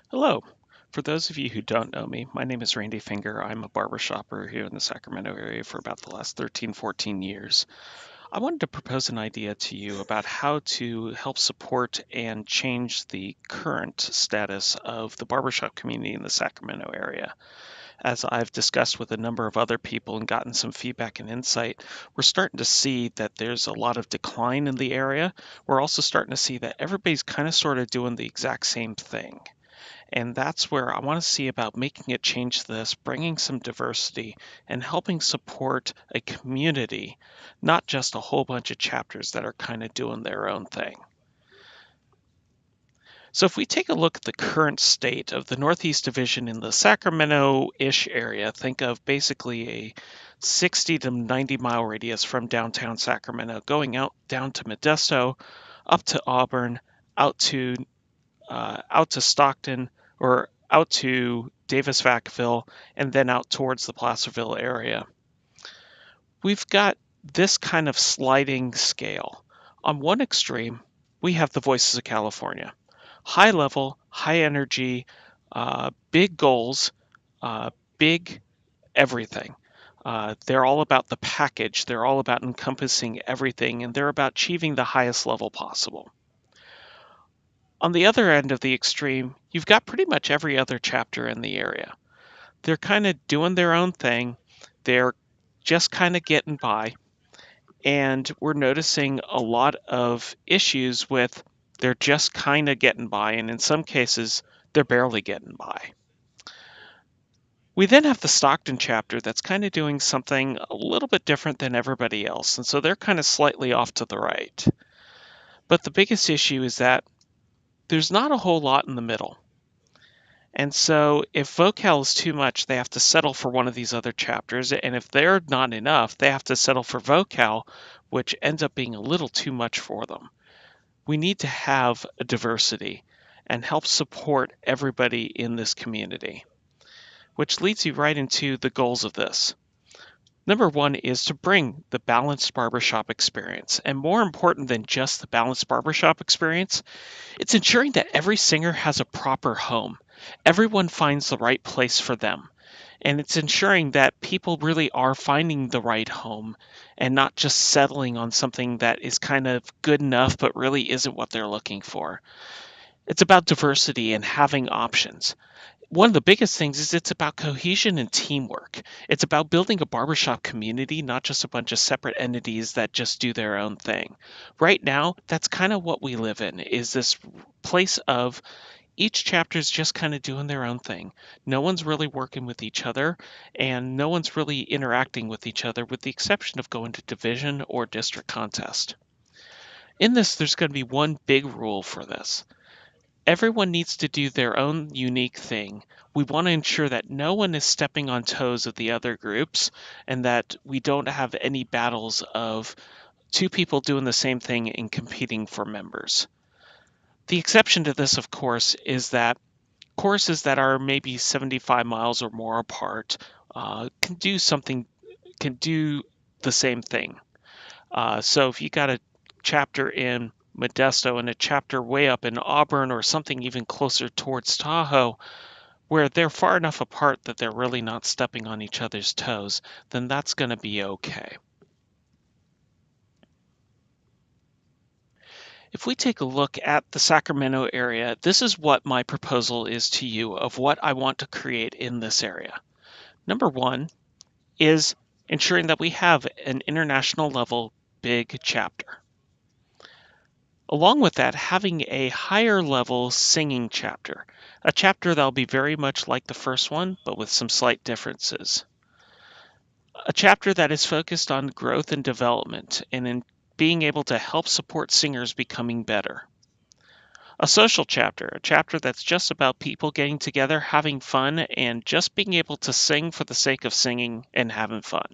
Hello. For those of you who don't know me, my name is Randy Finger. I'm a barbershopper here in the Sacramento area for about the last 13, 14 years. I wanted to propose an idea to you about how to help support and change the current status of the barbershop community in the Sacramento area. As I've discussed with a number of other people and gotten some feedback and insight, we're starting to see that there's a lot of decline in the area. We're also starting to see that everybody's kind of sort of doing the exact same thing. And that's where I want to see about making a change to this, bringing some diversity, and helping support a community, not just a whole bunch of chapters that are kind of doing their own thing. So if we take a look at the current state of the Northeast Division in the Sacramento-ish area, think of basically a 60 to 90-mile radius from downtown Sacramento, going out down to Modesto, up to Auburn, out to Stockton or out to Davis-Vacaville, and then out towards the Placerville area. We've got this kind of sliding scale. On one extreme, we have the Voices of California. High level, high energy, big goals, uh, big everything. They're all about the package. They're all about encompassing everything, and they're about achieving the highest level possible. On the other end of the extreme, you've got pretty much every other chapter in the area. They're kind of doing their own thing. They're just kind of getting by. And we're noticing a lot of issues with they're just kind of getting by. And in some cases, they're barely getting by. We then have the Stockton chapter that's kind of doing something a little bit different than everybody else. And so they're kind of slightly off to the right. But the biggest issue is that there's not a whole lot in the middle. And so if vocal is too much, they have to settle for one of these other chapters. And if they're not enough, they have to settle for vocal, which ends up being a little too much for them. We need to have a diversity and help support everybody in this community, which leads you right into the goals of this. Number one is to bring the balanced barbershop experience. And more important than just the balanced barbershop experience, it's ensuring that every singer has a proper home. Everyone finds the right place for them. And it's ensuring that people really are finding the right home and not just settling on something that is kind of good enough but really isn't what they're looking for. It's about diversity and having options. One of the biggest things is it's about cohesion and teamwork. It's about building a barbershop community, not just a bunch of separate entities that just do their own thing. Right now, that's kind of what we live in, is this place of each chapter is just kind of doing their own thing. No one's really working with each other, and no one's really interacting with each other, with the exception of going to division or district contest. In this, there's going to be one big rule for this. Everyone needs to do their own unique thing. We want to ensure that no one is stepping on toes of the other groups and that we don't have any battles of two people doing the same thing and competing for members. The exception to this, of course, is that courses that are maybe 75 miles or more apart can do the same thing. So if you got a chapter in Modesto and a chapter way up in Auburn or something even closer towards Tahoe, where they're far enough apart that they're really not stepping on each other's toes, then that's going to be okay. If we take a look at the Sacramento area, this is what my proposal is to you of what I want to create in this area. Number one is ensuring that we have an international level big chapter. Along with that, having a higher level singing chapter, a chapter that'll be very much like the first one, but with some slight differences. A chapter that is focused on growth and development and in being able to help support singers becoming better. A social chapter, a chapter that's just about people getting together, having fun, and just being able to sing for the sake of singing and having fun.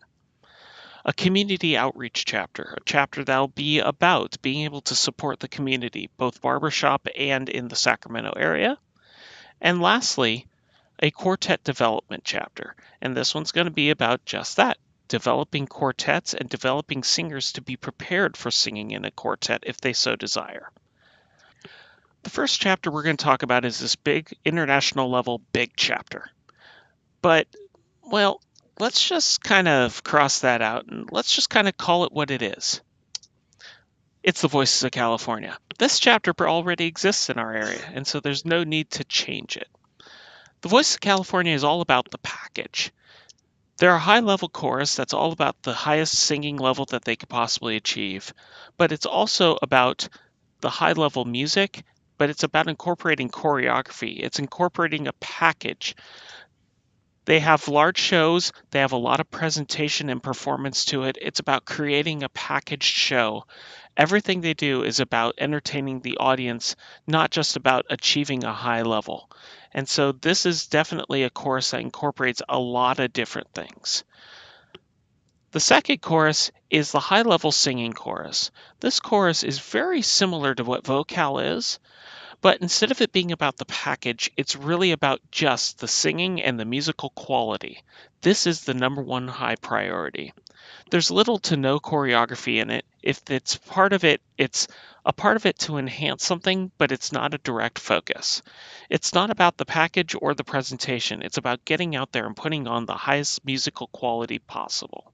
A community outreach chapter, a chapter that'll be about being able to support the community, both barbershop and in the Sacramento area. And lastly, a quartet development chapter. And this one's going to be about just that, developing quartets and developing singers to be prepared for singing in a quartet if they so desire. The first chapter we're going to talk about is this big international level big chapter. But, well, let's just kind of cross that out and let's just kind of call it what it is. It's the Voices of California. This chapter already exists in our area, and so there's no need to change it. The Voices of California is all about the package. They're a high-level chorus that's all about the highest singing level that they could possibly achieve, but it's also about the high-level music, but it's about incorporating choreography. It's incorporating a package. They have large shows. They have a lot of presentation and performance to it. It's about creating a packaged show. Everything they do is about entertaining the audience, not just about achieving a high level. And so this is definitely a chorus that incorporates a lot of different things. The second chorus is the high-level singing chorus. This chorus is very similar to what vocal is, but instead of it being about the package, it's really about just the singing and the musical quality. This is the number one high priority. There's little to no choreography in it. If it's part of it, it's a part of it to enhance something, but it's not a direct focus. It's not about the package or the presentation. It's about getting out there and putting on the highest musical quality possible.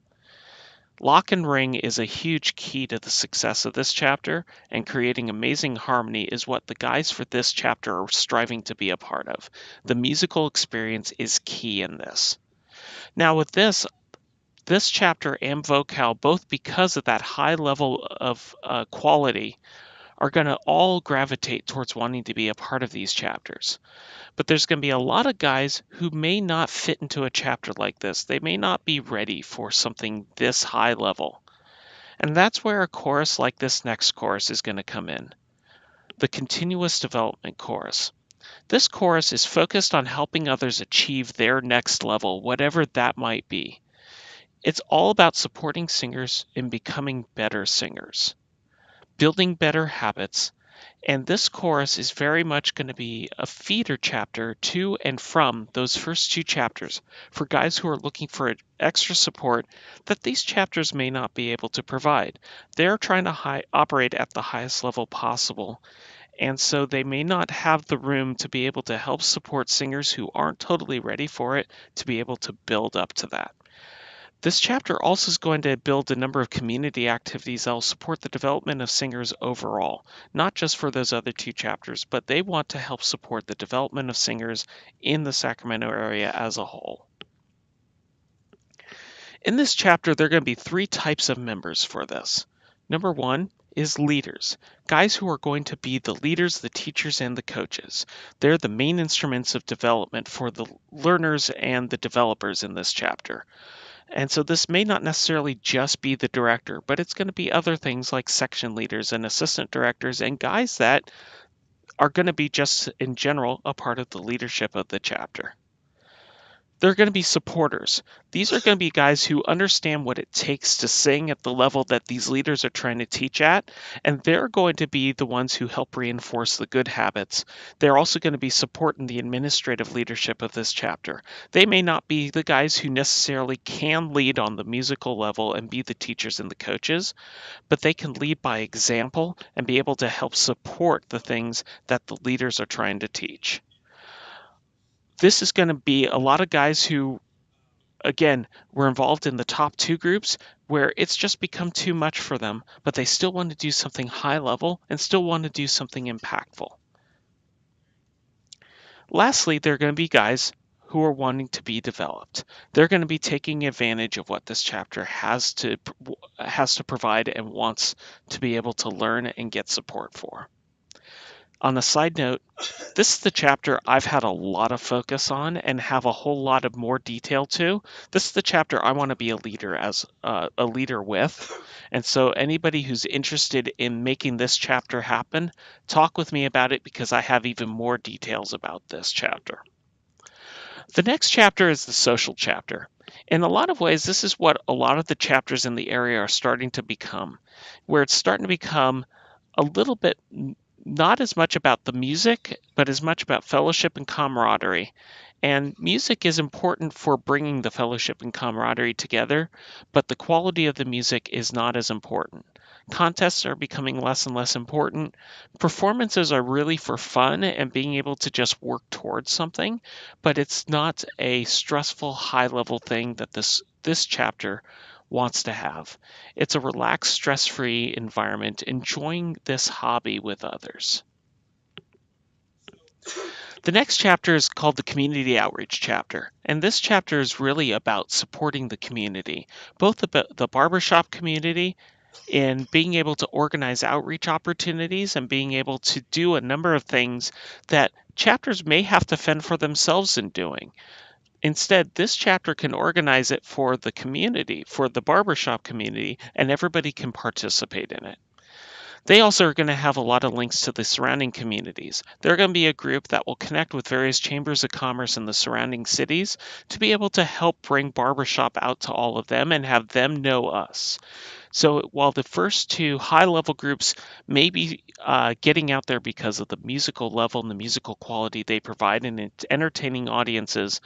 Lock and ring is a huge key to the success of this chapter, and creating amazing harmony is what the guys for this chapter are striving to be a part of. The musical experience is key in this. Now with this chapter and vocal, both because of that high level of quality, are going to all gravitate towards wanting to be a part of these chapters. But there's going to be a lot of guys who may not fit into a chapter like this. They may not be ready for something this high level. And that's where a chorus like this next chorus is going to come in. The continuous development chorus. This chorus is focused on helping others achieve their next level, whatever that might be. It's all about supporting singers in becoming better singers, building better habits, and this chorus is very much going to be a feeder chapter to and from those first two chapters for guys who are looking for extra support that these chapters may not be able to provide. They're trying to operate at the highest level possible, and so they may not have the room to be able to help support singers who aren't totally ready for it to be able to build up to that. This chapter also is going to build a number of community activities that will support the development of singers overall, not just for those other two chapters, but they want to help support the development of singers in the Sacramento area as a whole. In this chapter, there are going to be three types of members for this. Number one is leaders, guys who are going to be the leaders, the teachers, and the coaches. They're the main instruments of development for the learners and the developers in this chapter. And so this may not necessarily just be the director, but it's going to be other things like section leaders and assistant directors and guys that are going to be just in general a part of the leadership of the chapter. They're going to be supporters. These are going to be guys who understand what it takes to sing at the level that these leaders are trying to teach at, and they're going to be the ones who help reinforce the good habits. They're also going to be supporting the administrative leadership of this chapter. They may not be the guys who necessarily can lead on the musical level and be the teachers and the coaches, but they can lead by example and be able to help support the things that the leaders are trying to teach. This is going to be a lot of guys who, again, were involved in the top two groups where it's just become too much for them, but they still want to do something high level and still want to do something impactful. Lastly, there are going to be guys who are wanting to be developed. They're going to be taking advantage of what this chapter has to provide and wants to be able to learn and get support for. On a side note, this is the chapter I've had a lot of focus on and have a whole lot of more detail to. This is the chapter I want to be a leader with. And so anybody who's interested in making this chapter happen, talk with me about it because I have even more details about this chapter. The next chapter is the social chapter. In a lot of ways, this is what a lot of the chapters in the area are starting to become, where it's starting to become a little bit not as much about the music, but as much about fellowship and camaraderie. And music is important for bringing the fellowship and camaraderie together, but the quality of the music is not as important. Contests are becoming less and less important. Performances are really for fun and being able to just work towards something, but it's not a stressful high-level thing that this chapter wants to have. It's a relaxed, stress-free environment, enjoying this hobby with others. The next chapter is called the Community Outreach chapter, and this chapter is really about supporting the community, both the barbershop community in being able to organize outreach opportunities and being able to do a number of things that chapters may have to fend for themselves in doing. Instead, this chapter can organize it for the community, for the barbershop community, and everybody can participate in it. They also are going to have a lot of links to the surrounding communities. They're going to be a group that will connect with various chambers of commerce in the surrounding cities to be able to help bring barbershop out to all of them and have them know us. So while the first two high-level groups may be getting out there because of the musical level and the musical quality they provide and entertaining audiences,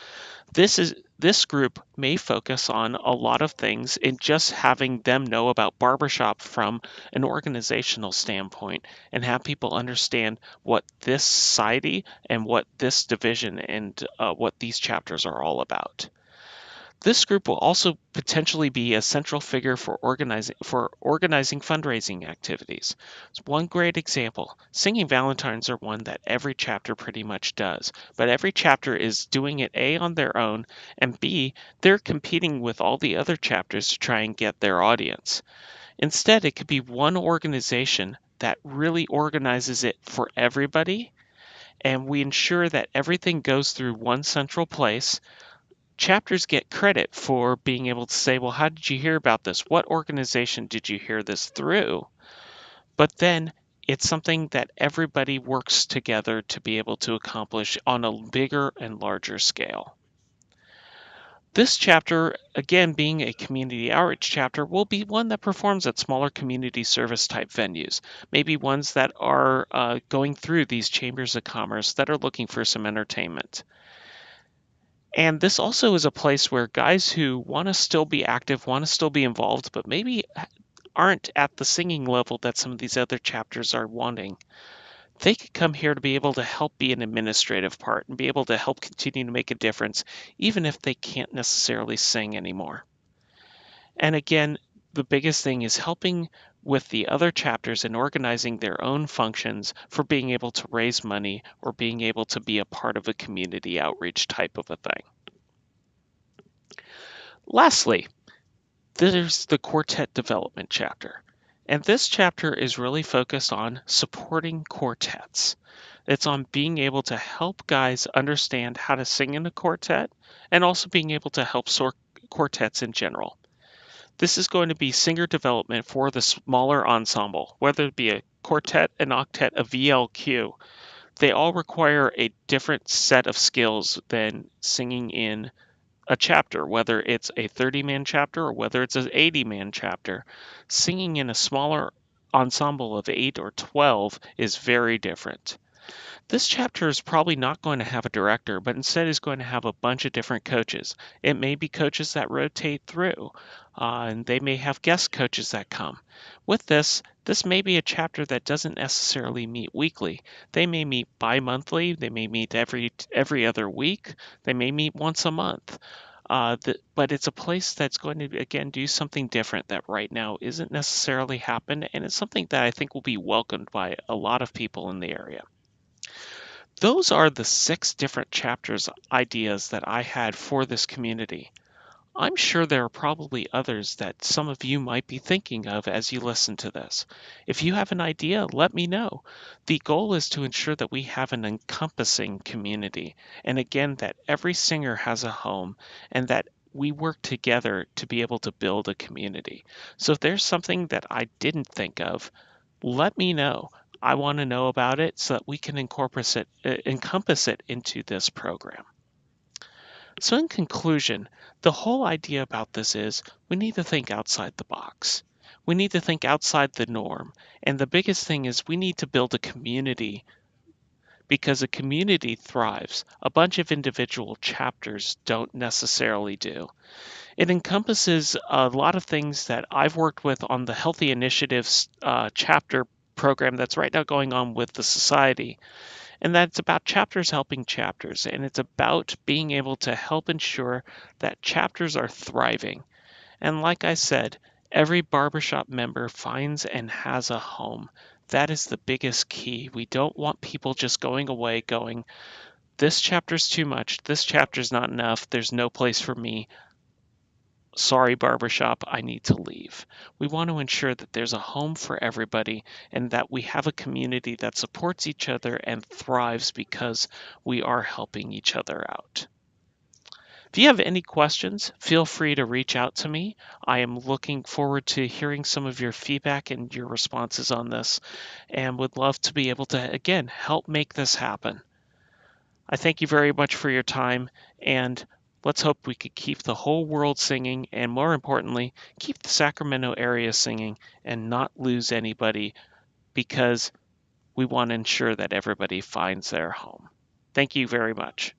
this group may focus on a lot of things in just having them know about barbershop from an organizational standpoint and have people understand what this society and what this division and what these chapters are all about. This group will also potentially be a central figure for organizing fundraising activities. One great example, Singing Valentines are one that every chapter pretty much does, but every chapter is doing it A, on their own, and B, they're competing with all the other chapters to try and get their audience. Instead, it could be one organization that really organizes it for everybody, and we ensure that everything goes through one central place. Chapters get credit for being able to say, well, how did you hear about this? What organization did you hear this through? But then it's something that everybody works together to be able to accomplish on a bigger and larger scale. This chapter, again being a community outreach chapter, will be one that performs at smaller community service type venues, maybe ones that are going through these chambers of commerce that are looking for some entertainment. And this also is a place where guys who want to still be active, want to still be involved, but maybe aren't at the singing level that some of these other chapters are wanting, they could come here to be able to help be an administrative part and be able to help continue to make a difference, even if they can't necessarily sing anymore. And again, the biggest thing is helping with the other chapters and organizing their own functions for being able to raise money or being able to be a part of a community outreach type of a thing. Lastly, there's the quartet development chapter. And this chapter is really focused on supporting quartets. It's on being able to help guys understand how to sing in a quartet and also being able to help quartets in general. This is going to be singer development for the smaller ensemble, whether it be a quartet, an octet, a VLQ. They all require a different set of skills than singing in a chapter, whether it's a 30-man chapter or whether it's an 80-man chapter. Singing in a smaller ensemble of 8 or 12 is very different. This chapter is probably not going to have a director, but instead is going to have a bunch of different coaches. It may be coaches that rotate through, and they may have guest coaches that come. With this may be a chapter that doesn't necessarily meet weekly. They may meet bi-monthly, they may meet every other week, they may meet once a month. But it's a place that's going to, again, do something different that right now isn't necessarily happened, and it's something that I think will be welcomed by a lot of people in the area. Those are the 6 different chapters ideas that I had for this community. I'm sure there are probably others that some of you might be thinking of as you listen to this. If you have an idea, let me know. The goal is to ensure that we have an encompassing community, and again, that every singer has a home, and that we work together to be able to build a community. So if there's something that I didn't think of, let me know. I want to know about it so that we can encompass it into this program. So in conclusion, the whole idea about this is we need to think outside the box. We need to think outside the norm. And the biggest thing is we need to build a community, because a community thrives. A bunch of individual chapters don't necessarily do. It encompasses a lot of things that I've worked with on the Healthy Initiatives chapter program that's right now going on with the society. And that's about chapters helping chapters. And it's about being able to help ensure that chapters are thriving. And like I said, every barbershop member finds and has a home. That is the biggest key. We don't want people just going away going, this chapter's too much, this chapter's not enough, there's no place for me. Sorry, barbershop, I need to leave. We want to ensure that there's a home for everybody and that we have a community that supports each other and thrives because we are helping each other out. If you have any questions, feel free to reach out to me. I am looking forward to hearing some of your feedback and your responses on this and would love to be able to, again, help make this happen. I thank you very much for your time, and let's hope we could keep the whole world singing, and more importantly, keep the Sacramento area singing and not lose anybody because we want to ensure that everybody finds their home. Thank you very much.